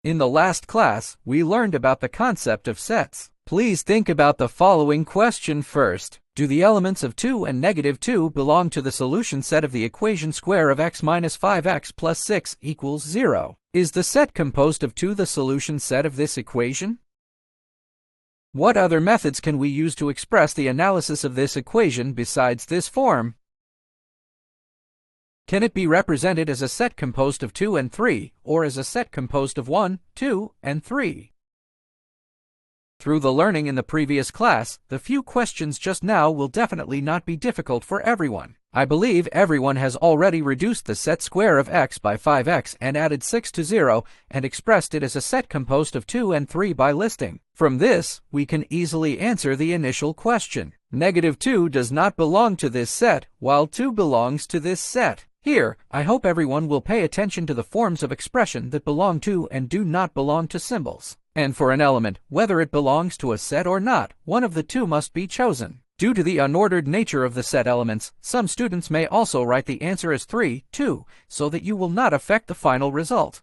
In the last class, we learned about the concept of sets. Please think about the following question first. Do the elements of 2 and -2 belong to the solution set of the equation square of x minus 5x plus 6 equals 0? Is the set composed of 2 the solution set of this equation? What other methods can we use to express the analysis of this equation besides this form? Can it be represented as a set composed of 2 and 3, or as a set composed of 1, 2, and 3? Through the learning in the previous class, the few questions just now will definitely not be difficult for everyone. I believe everyone has already reduced the set square of x by 5x and added 6 to 0 and expressed it as a set composed of 2 and 3 by listing. From this, we can easily answer the initial question. -2 does not belong to this set, while 2 belongs to this set. Here, I hope everyone will pay attention to the forms of expression that belong to and do not belong to symbols. And for an element, whether it belongs to a set or not, one of the two must be chosen. Due to the unordered nature of the set elements, some students may also write the answer as 3, 2, so that you will not affect the final result.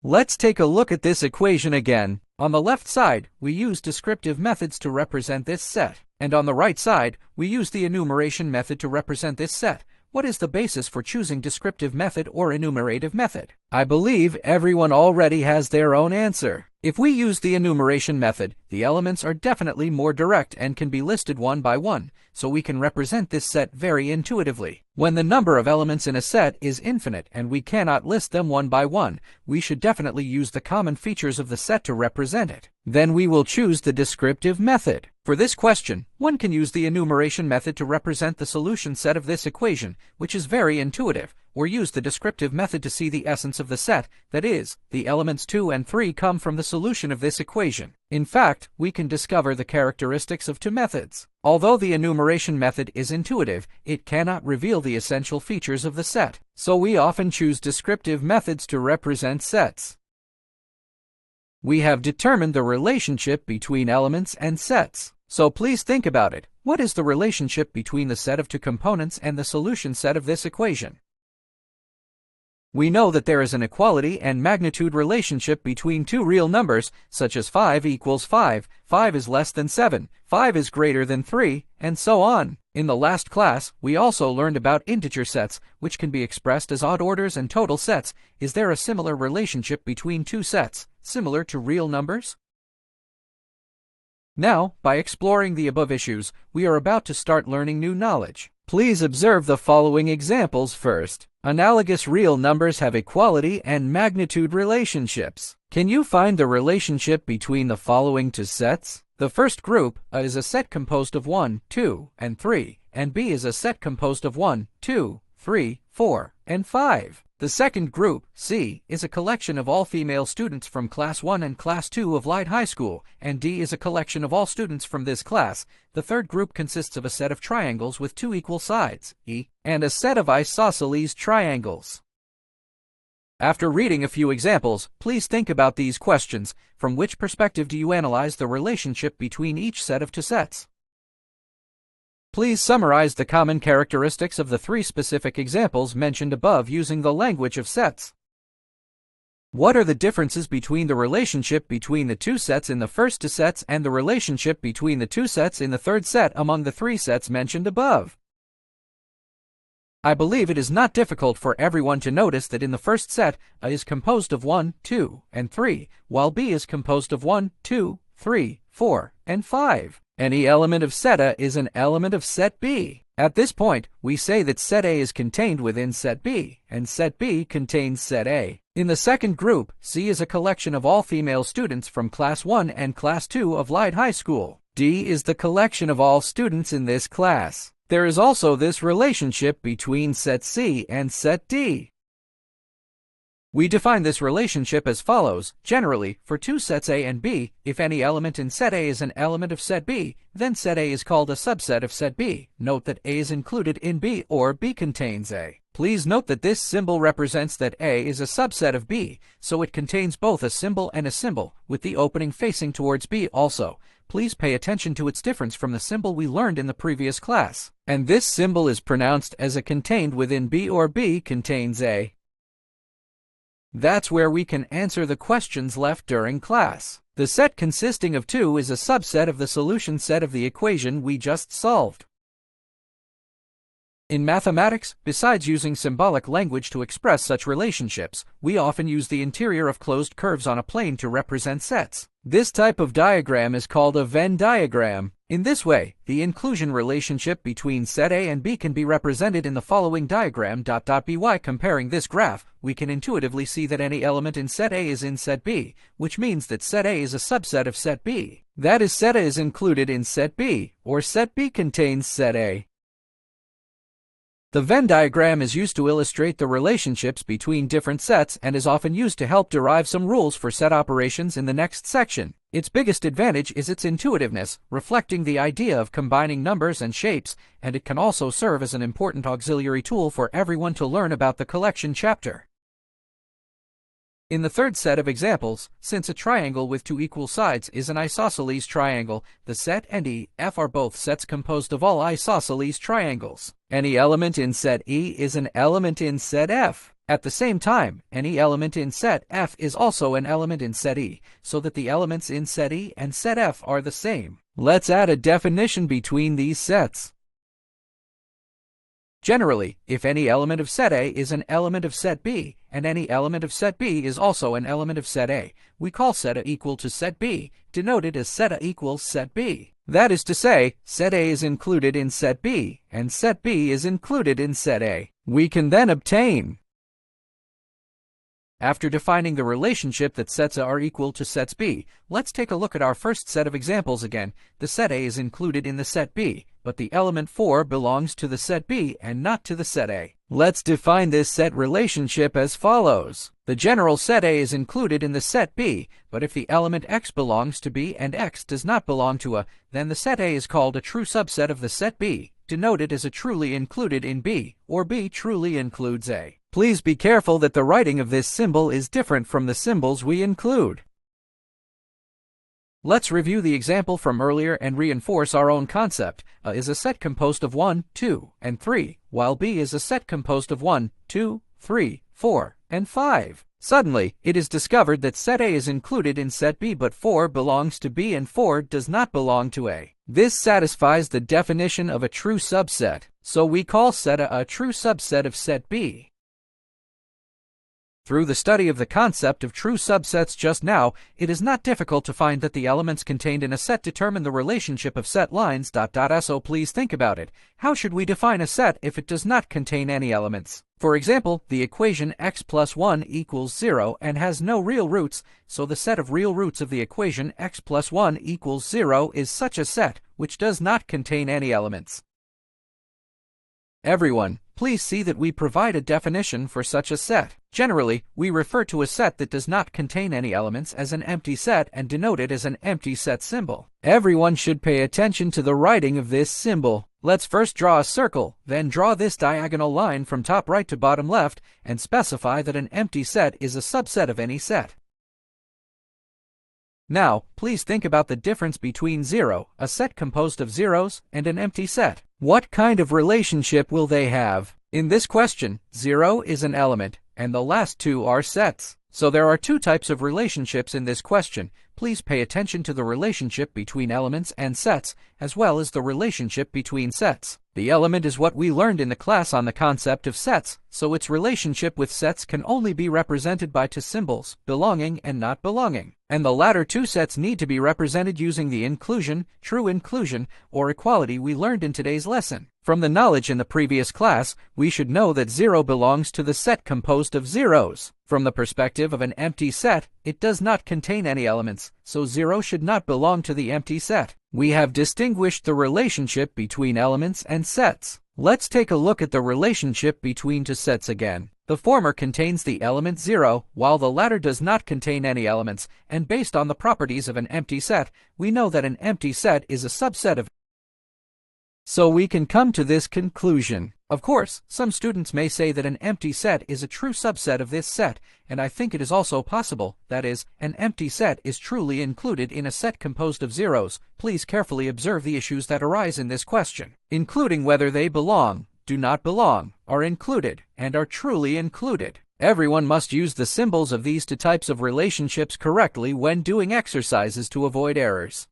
Let's take a look at this equation again. On the left side, we use descriptive methods to represent this set, and on the right side, we use the enumeration method to represent this set. What is the basis for choosing descriptive method or enumerative method? I believe everyone already has their own answer. If we use the enumeration method, the elements are definitely more direct and can be listed one by one, so we can represent this set very intuitively. When the number of elements in a set is infinite and we cannot list them one by one, we should definitely use the common features of the set to represent it. Then we will choose the descriptive method. For this question, one can use the enumeration method to represent the solution set of this equation, which is very intuitive, or use the descriptive method to see the essence of the set, that is, the elements 2 and 3 come from the solution of this equation. In fact, we can discover the characteristics of two methods. Although the enumeration method is intuitive, it cannot reveal the essential features of the set, so we often choose descriptive methods to represent sets. We have determined the relationship between elements and sets. So please think about it. What is the relationship between the set of two components and the solution set of this equation? We know that there is an equality and magnitude relationship between two real numbers, such as 5 equals 5, 5 is less than 7, 5 is greater than 3, and so on. In the last class, we also learned about integer sets, which can be expressed as odd orders and total sets. Is there a similar relationship between two sets, similar to real numbers? Now, by exploring the above issues, we are about to start learning new knowledge. Please observe the following examples first. Analogous real numbers have equality and magnitude relationships. Can you find the relationship between the following two sets? The first group, A, is a set composed of 1, 2, and 3, and B is a set composed of 1, 2, 3, 4, and 5. The second group, C, is a collection of all female students from Class 1 and Class 2 of Light High School, and D is a collection of all students from this class. The third group consists of a set of triangles with two equal sides, E, and a set of isosceles triangles. After reading a few examples, please think about these questions. From which perspective do you analyze the relationship between each set of two sets? Please summarize the common characteristics of the three specific examples mentioned above using the language of sets. What are the differences between the relationship between the two sets in the first two sets and the relationship between the two sets in the third set among the three sets mentioned above? I believe it is not difficult for everyone to notice that in the first set, A is composed of 1, 2, and 3, while B is composed of 1, 2, 3, 4, and 5. Any element of set A is an element of set B. At this point, we say that set A is contained within set B, and set B contains set A. In the second group, C is a collection of all female students from Class 1 and Class 2 of Light High School. D is the collection of all students in this class. There is also this relationship between set C and set D. We define this relationship as follows. Generally, for two sets A and B, if any element in set A is an element of set B, then set A is called a subset of set B. Note that A is included in B or B contains A. Please note that this symbol represents that A is a subset of B, so it contains both a symbol and a symbol, with the opening facing towards B also. Please pay attention to its difference from the symbol we learned in the previous class. And this symbol is pronounced as a contained within B or B contains A. That's where we can answer the questions left during class. The set consisting of 2 is a subset of the solution set of the equation we just solved. In mathematics, besides using symbolic language to express such relationships, we often use the interior of closed curves on a plane to represent sets. This type of diagram is called a Venn diagram. In this way, the inclusion relationship between set A and B can be represented in the following diagram. By comparing this graph, we can intuitively see that any element in set A is in set B, which means that set A is a subset of set B. That is, set A is included in set B, or set B contains set A. The Venn diagram is used to illustrate the relationships between different sets and is often used to help derive some rules for set operations in the next section. Its biggest advantage is its intuitiveness, reflecting the idea of combining numbers and shapes, and it can also serve as an important auxiliary tool for everyone to learn about the collection chapter. In the third set of examples, since a triangle with 2 equal sides is an isosceles triangle, the set and E, F are both sets composed of all isosceles triangles. Any element in set E is an element in set F. At the same time, any element in set F is also an element in set E, so that the elements in set E and set F are the same. Let's add a definition between these sets. Generally, if any element of set A is an element of set B, and any element of set B is also an element of set A, we call set A equal to set B, denoted as set A equals set B. That is to say, set A is included in set B, and set B is included in set A. We can then obtain. After defining the relationship that sets A are equal to sets B, let's take a look at our first set of examples again. The set A is included in the set B, but the element 4 belongs to the set B and not to the set A. Let's define this set relationship as follows. The general set A is included in the set B, but if the element X belongs to B and X does not belong to A, then the set A is called a true subset of the set B, denoted as A truly included in B, or B truly includes A. Please be careful that the writing of this symbol is different from the symbols we include. Let's review the example from earlier and reinforce our own concept. A is a set composed of 1, 2, and 3, while B is a set composed of 1, 2, 3, 4, and 5. Suddenly, it is discovered that set A is included in set B, but 4 belongs to B and 4 does not belong to A. This satisfies the definition of a true subset, so we call set A a true subset of set B. Through the study of the concept of true subsets just now, it is not difficult to find that the elements contained in a set determine the relationship of set lines. So please think about it. How should we define a set if it does not contain any elements? For example, the equation x plus 1 equals 0 and has no real roots, so the set of real roots of the equation x plus 1 equals 0 is such a set, which does not contain any elements. Everyone, please see that we provide a definition for such a set. Generally, we refer to a set that does not contain any elements as an empty set and denote it as an empty set symbol. Everyone should pay attention to the writing of this symbol. Let's first draw a circle, then draw this diagonal line from top right to bottom left, and specify that an empty set is a subset of any set. Now, please think about the difference between 0, a set composed of zeros, and an empty set. What kind of relationship will they have? In this question, 0 is an element, and the last 2 are sets. So there are 2 types of relationships in this question. Please pay attention to the relationship between elements and sets, as well as the relationship between sets. The element is what we learned in the class on the concept of sets, so its relationship with sets can only be represented by 2 symbols, belonging and not belonging. And the latter 2 sets need to be represented using the inclusion, true inclusion, or equality we learned in today's lesson. From the knowledge in the previous class, we should know that 0 belongs to the set composed of zeros. From the perspective of an empty set, it does not contain any elements, so 0 should not belong to the empty set. We have distinguished the relationship between elements and sets. Let's take a look at the relationship between 2 sets again. The former contains the element 0, while the latter does not contain any elements, and based on the properties of an empty set, we know that an empty set is a subset of. So we can come to this conclusion. Of course, some students may say that an empty set is a true subset of this set, and I think it is also possible, that is, an empty set is truly included in a set composed of zeros. Please carefully observe the issues that arise in this question, including whether they belong, do not belong, are included, and are truly included. Everyone must use the symbols of these two types of relationships correctly when doing exercises to avoid errors.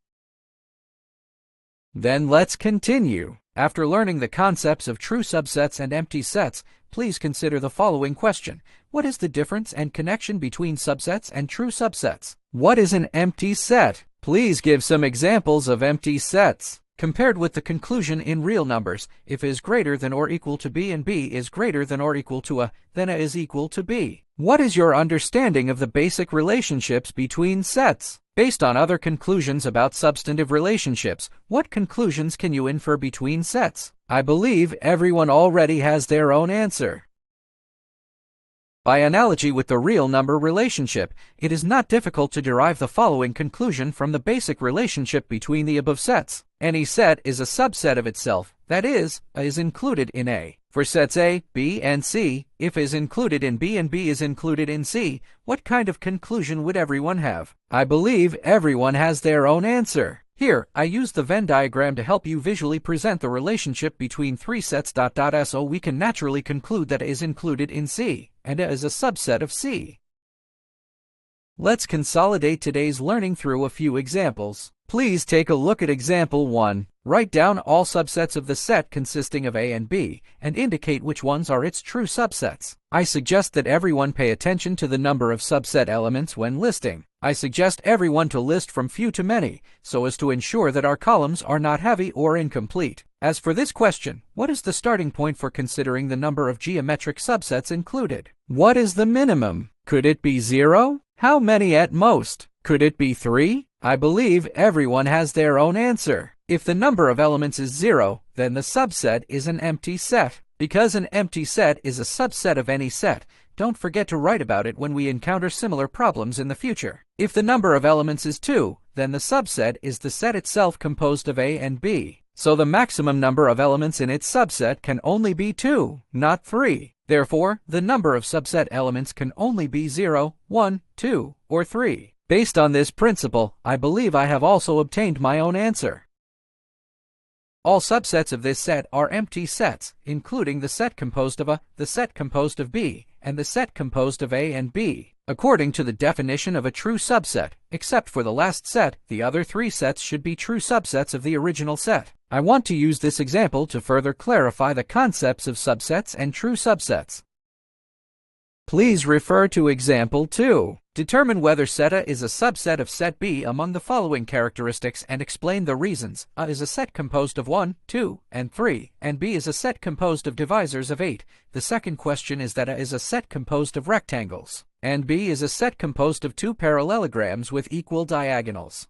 Then let's continue. After learning the concepts of true subsets and empty sets, please consider the following question. What is the difference and connection between subsets and true subsets? What is an empty set? Please give some examples of empty sets. Compared with the conclusion in real numbers, if A is greater than or equal to B and B is greater than or equal to A, then A is equal to B. What is your understanding of the basic relationships between sets? Based on other conclusions about substantive relationships, what conclusions can you infer between sets? I believe everyone already has their own answer. By analogy with the real number relationship, it is not difficult to derive the following conclusion from the basic relationship between the above sets. Any set is a subset of itself, that is, A is included in A. For sets A, B, and C, if A is included in B and B is included in C, what kind of conclusion would everyone have? I believe everyone has their own answer. Here, I use the Venn diagram to help you visually present the relationship between three sets. So we can naturally conclude that A is included in C, and A is a subset of C. Let's consolidate today's learning through a few examples. Please take a look at example 1. Write down all subsets of the set consisting of A and B, and indicate which ones are its true subsets. I suggest that everyone pay attention to the number of subset elements when listing. I suggest everyone to list from few to many, so as to ensure that our columns are not heavy or incomplete. As for this question, what is the starting point for considering the number of geometric subsets included? What is the minimum? Could it be 0? How many at most? Could it be 3? I believe everyone has their own answer. If the number of elements is 0, then the subset is an empty set. Because an empty set is a subset of any set, don't forget to write about it when we encounter similar problems in the future. If the number of elements is 2, then the subset is the set itself composed of A and B. So the maximum number of elements in its subset can only be 2, not 3. Therefore, the number of subset elements can only be 0, 1, 2, or 3. Based on this principle, I believe I have also obtained my own answer. All subsets of this set are empty sets, including the set composed of A, the set composed of B, and the set composed of A and B. According to the definition of a true subset, except for the last set, the other three sets should be true subsets of the original set. I want to use this example to further clarify the concepts of subsets and true subsets. Please refer to example 2. Determine whether set A is a subset of set B among the following characteristics and explain the reasons. A is a set composed of 1, 2, and 3, and B is a set composed of divisors of 8. The second question is that A is a set composed of rectangles, and B is a set composed of two parallelograms with equal diagonals.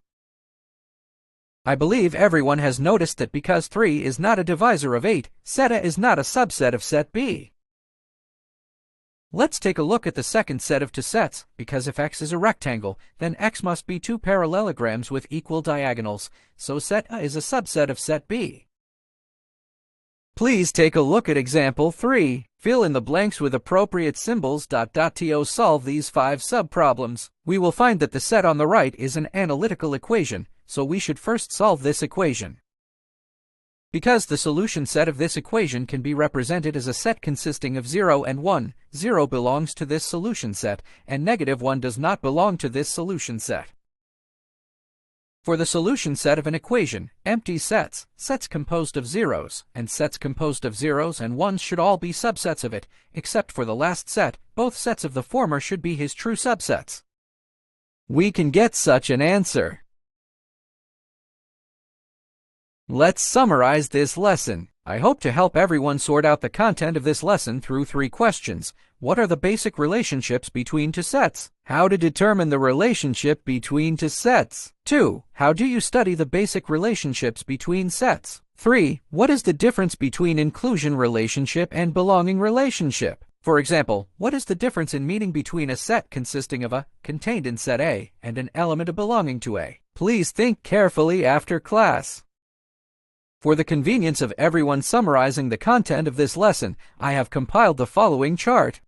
I believe everyone has noticed that because 3 is not a divisor of 8, set A is not a subset of set B. Let's take a look at the second set of two sets, because if X is a rectangle, then X must be two parallelograms with equal diagonals, so set A is a subset of set B. Please take a look at example 3. Fill in the blanks with appropriate symbols. To solve these 5 subproblems. We will find that the set on the right is an analytical equation, so we should first solve this equation. Because the solution set of this equation can be represented as a set consisting of 0 and 1, 0 belongs to this solution set, and -1 does not belong to this solution set. For the solution set of an equation, empty sets, sets composed of zeros, and sets composed of zeros and ones should all be subsets of it, except for the last set. Both sets of the former should be his true subsets. We can get such an answer. Let's summarize this lesson. I hope to help everyone sort out the content of this lesson through 3 questions. What are the basic relationships between two sets? How to determine the relationship between two sets? 2. How do you study the basic relationships between sets? 3. What is the difference between inclusion relationship and belonging relationship? For example, what is the difference in meaning between a set consisting of A, contained in set A, and an element belonging to A? Please think carefully after class. For the convenience of everyone summarizing the content of this lesson, I have compiled the following chart.